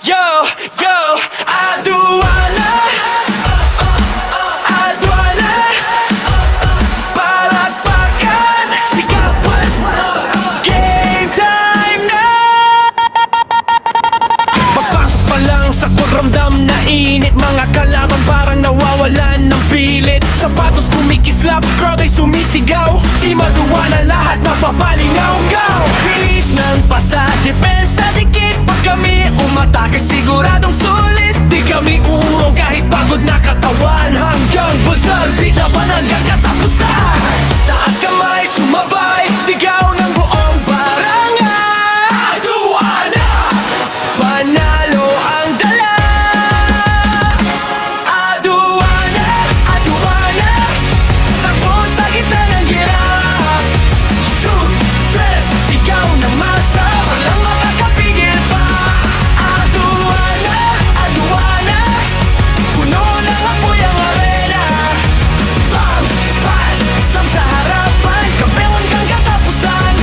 yo, yo, aduana, aduana, palakpakan, sigawan, game time na. Pagpasok pa lang sa kuramdam na init, mga kalaban parang nawawalan ng pilit. Sapatos kumikislap, crowd ay sumisigaw, di maduwa na lahat mapapalingaw-gaw. Release ng pasa, depensa, dikit. Pag kami umatake, siguradong sulit. Di kami uurong kahit pagod na katawan. Hanggang basal, beat laban hanggang katapusan. Taas kamay, sumabay, sigaw ng buong barangay. Aduana, panalo ang dala. Aduana, aduana, takbo sa gitna ng gira. Shoot, press, sigaw ng masa, walang makakapigil pa. Aduana, aduana, puno ng apoy ang arena. Bounce, pass, sam sa harapan, kampeon hanggang katapusan.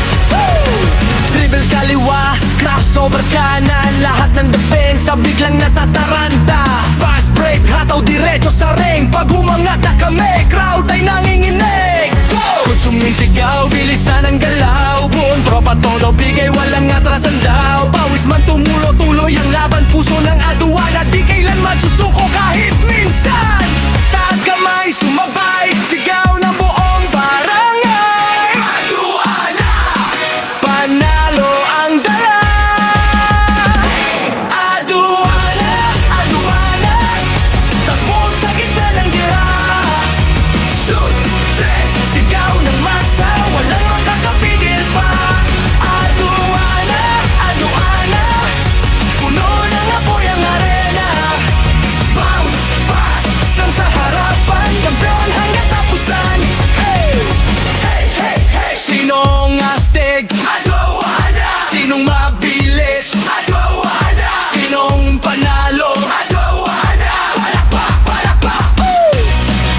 Dribble kaliwa, crossover kanan, lahat ng depensa biglang natataranta. Fast break, hataw diretso sa ring. Pag umangat na kami, crowd ay nanginginig. Kung sumisigaw, bilisan ang galaw. Buong tropa todo, bigay walang atrasan daw. Pawis man tumulo, tuloy ang laban. Puso ng aduana, di kailanman susuko kahit minsan. Taas kamay, sumabay, sigaw ng buong barangay. Aduana, panalo ang dala. Aduana, aduana, takbo sa gitna ng gira. Shoot, press, sigaw ng masa, walang makakapigil pa. Aduana, aduana, puno ng apoy ang arena. Bounce, pass, sam sa harapan, kampeon hanggang tapusan. Hey, hey, hey, hey. Sinong astig? Aduana. Sinong mabilis? Aduana. Sinong panalo? Aduana. Palakpak, palakpak.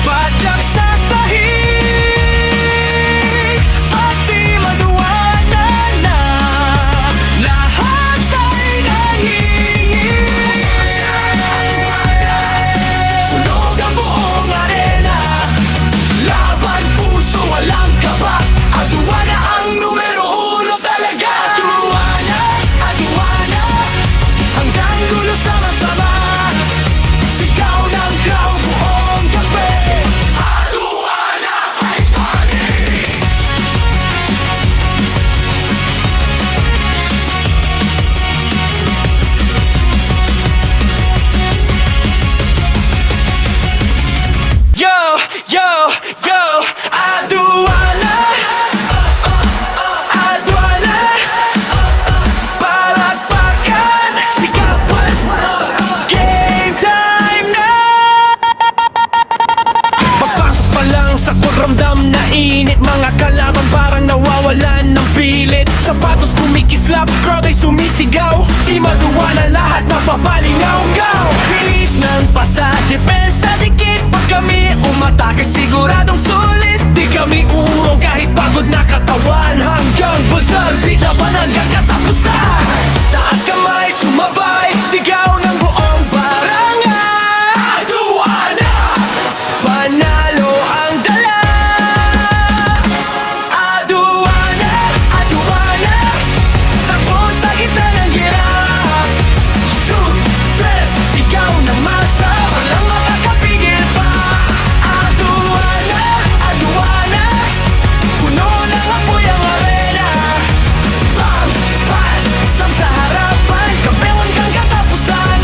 Padyak sa sahig at di maduwana na. Lahat ay nangingin. Sunog ang buong arena. Laban, puso, walang kaba. Aduana ang numero uno talaga. Aduana, aduana, hanggang dulo sama-sama. Sigaw ng crowd, buong kape. Aduana, ay panig. Yo, yo, yo, aduana, aduana, palakpakan, sigawan, game time na. Pagpasok pa lang sa kuramdam na init, mga kalaban parang nawawalan ng pilit. Sapatos kumikislap, crowd ay sumisigaw, di maduwa na lahat mapapalingaw-gaw. Release ng pasa, depensa, dikit. Pag kami umatake, siguradong sulit. Di kami uurong kahit pagod na katawan. Hanggang basal, beat laban hanggang katapusan. Taas kamay, sumabay, sigaw ng buong barangay. Aduana, panalo ang dala. Aduana, aduana, takbo sa gitna ng gira. Shoot, press, sigaw ng masa, walang makakapigil pa. Aduana, aduana, puno ng apoy ang arena. Bounce, pass, sam sa harapan, kampeon hanggang katapusan.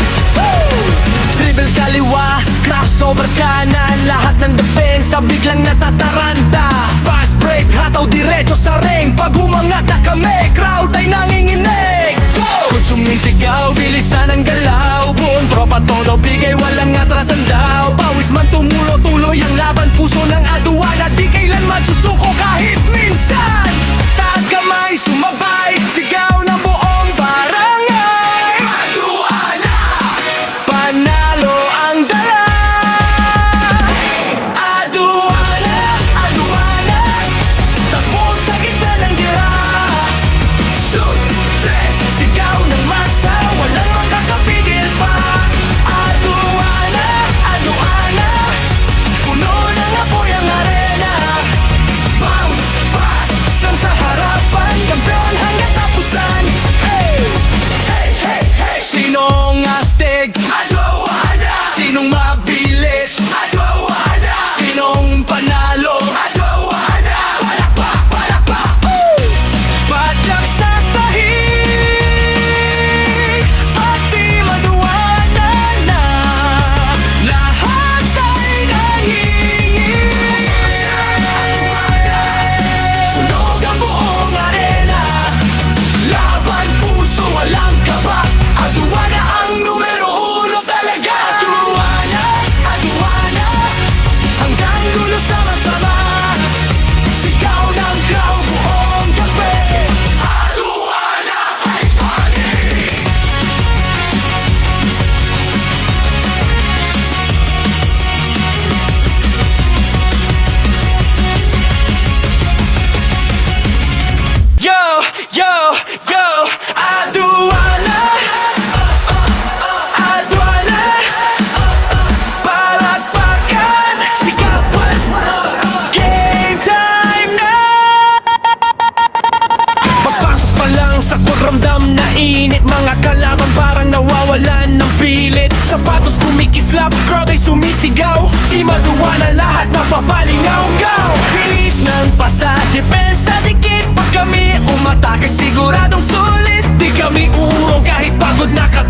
Dribble kaliwa, crossover kanan, lahat ng depensa biglang natataranta. Fast break, hataw diretso sa ring. Pag umangat na kami, crowd ay nanginginig. Kung sumisigaw, bilisan ang galaw. Buong tropa todo, bigay walang atrasan daw. Pawis man tumulo, tuloy ang laban. Puso ng aduana, di kailanman susuko kahit minsan. Taas kamay, sumabay, sigaw ng buong barangay. Aduana, panalo ang dala. Aduana, aduana, takbo sa gitna ng gira. Shoot, press, sigaw ng masa, walang makakapigil. Sinong astig? Aduana. Sinong mabilis? Aduana. Sinong panalo? Aduana. Palakpak, palakpak. Padyak sa sahig at di maduana na. Lahat ay nahihingin. Sunog ang buong arena. Laban puso, walang kaba. Aduana ang numero uno talaga. Aduana, aduana. Hanggang dulo sama-sama. Sigaw ng crowd buong gabi. Aduana ay panig. Yo, yo, yo, Aduana. Aduana. Palakpakan, sigawan. Game time na. Pagpasok pa lang sa kuramdam na init. Mga kalaban parang nawawalan ng pilit. Sapatos kumikislap, crowd ay sumisigaw. Di maduwana lahat napapalingaw-gaw. Bilis ng pasa, depensa, dikit. Pag kami umatake, siguradong sulit. Di kami uurong kahit pagod na kami.